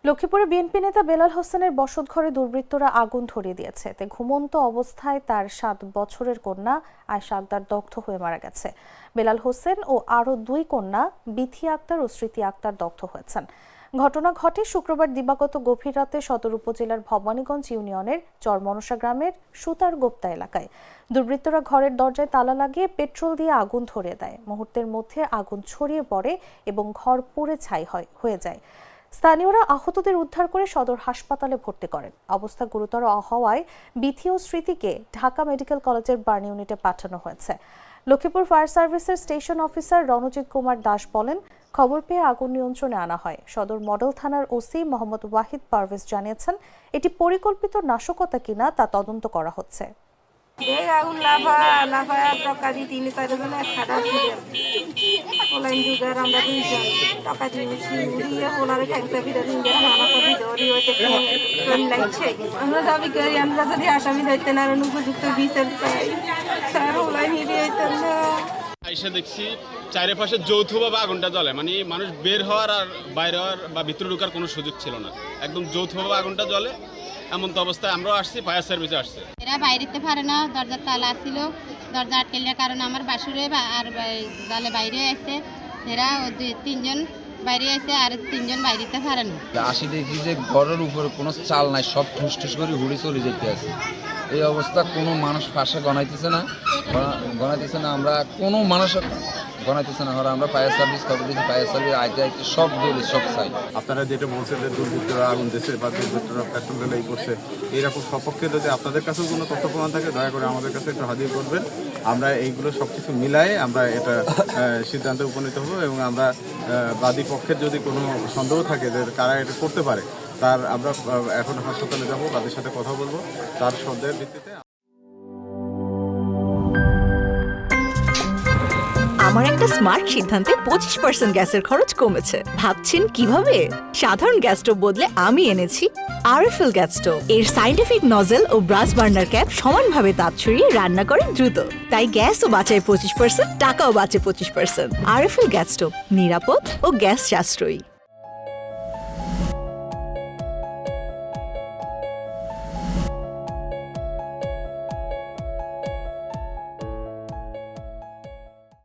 লক্ষ্মীপুরে বিএনপি নেতা বেলাল হোসেনের বসতঘরে দুর্বৃত্তরা আগুন ধরিয়ে দিয়েছে। এতে ঘুমন্ত অবস্থায় তার 7 বছরের কন্যা আয়েশা আক্তার দগ্ধ হয়ে মারা গেছে। বেলাল হোসেন ও আরও 2 কন্যা বিথি আক্তার ও স্মৃতি আক্তার দগ্ধ হয়েছেন। ঘটনা ঘটে শুক্রবার দিবাগত গভীর রাতে সদর উপজেলার ভবানীগঞ্জ ইউনিয়নের চরমনসা গ্রামের সুতার গোপ্তা এলাকায়। দুর্বৃত্তরা ঘরের দরজায় তালা লাগিয়ে পেট্রোল দিয়ে আগুন ধরিয়ে দেয়। মুহূর্তের মধ্যে আগুন ছড়িয়ে পড়ে এবং ঘর পুড়ে ছাই হয়ে যায়। স্থানীয়রা আহতদের উদ্ধার করে সদর হাসপাতালে ভর্তি করেন। অবস্থা গুরুতর হওয়ায় বিথি ও স্মৃতিকে ঢাকা মেডিকেল কলেজের বার্ন ইউনিটে পাঠানো হয়েছে। লক্ষ্মীপুর ফায়ার সার্ভিসের স্টেশন অফিসার রণজিৎ কুমার দাস বলেন, খবর পেয়ে আগুন নিয়ন্ত্রণে আনা হয়। সদর মডেল থানার ওসি মোহাম্মদ ওয়াহিদ পারভেজ জানিয়েছেন, এটি পরিকল্পিত নাশকতা কিনা তা তদন্ত করা হচ্ছে। আগুন লাফা টাকা দিয়ে 3-4 জনে খাটা ছিলেন। ওলাই যুগের আমরা 2 জন টাকা দিয়ে ওনারে ঠ্যাংসা ভিতরে নিয়ে হানাসা ভিতরে হইতে ট্রেন লাগছে। আমরা দাবি করি আমরা যদি আসামি ধরতে না উপযুক্ত বিচার চাই। স্যার ওলাই নিয়ে হইতেন না। আইসা দেখছি চারিপাশে যৌথভাবে আগুনটা জ্বলে, মানে মানুষ বের হওয়ার আর বাইরে হওয়ার বা ভিতরে ঢোকার কোনো সুযোগ ছিল না। একদম যৌথভাবে আগুনটা জ্বলে। এমন তো অবস্থায় আমরাও আসছি, ফায়ার সার্ভিসে আসছে। এরা বাইরেতে পারে না, দরজার তালা ছিল, দরজা আটকেলার কারণে আমার বাসুরে আর দলে বাইরে আসছে। এরা 3জন বাইরে আসছে আর 3জন বাইরেতে পারে না। আসি দেখি যে ঘরের উপরে কোনো চাল নাই, সব ঠুস করে ঘুরে চলে যেতে আছে। এই অবস্থা কোনো মানুষ পাশে গণাইতেছে না। আমরা কোনো মানুষ গণাইতেছে না। আমরা ফায়ার সার্ভিস খবর দিয়েছি, ফায়ার সার্ভিস আইতে সব দৌড়ে সব চাই। আপনারা যেটা বলছেন যে দুর্বৃত্তরা আগুন দিচ্ছে বা দুর্বৃত্তরা পেট্রোল ঢালাই করছে, এইরকম সপক্ষে যদি আপনাদের কাছেও কোনো তথ্য প্রমাণ থাকে দয়া করে আমাদের কাছে একটু হাজির করবেন। আমরা এইগুলো সব কিছু মিলায়ে আমরা এটা সিদ্ধান্তে উপনীত হব এবং আমরা বাদী পক্ষের যদি কোনো সন্দেহ থাকে যে কারা এটা করতে পারে, তার আমরা এখন হাসপাতালে যাব, তাদের সাথে কথা বলবো, তার সন্দেহের ভিত্তিতে। আমার একটা স্মার্ট সিদ্ধান্তে 25% গ্যাসের খরচ কমেছে। ভাবছেন কিভাবে? সাধারণ গ্যাস স্টোভ বদলে আমি এনেছি আরএফএল গ্যাস স্টোভ। এর সাইন্টিফিক নজল ও ব্রাস বার্নার ক্যাপ সমানভাবে তাপ ছড়িয়ে রান্না করে দ্রুত। তাই গ্যাসও বাঁচায় 25%, টাকাও বাঁচে 25%। আরএফএল গ্যাস স্টোভ নিরাপদ ও গ্যাস সাশ্রয়ী।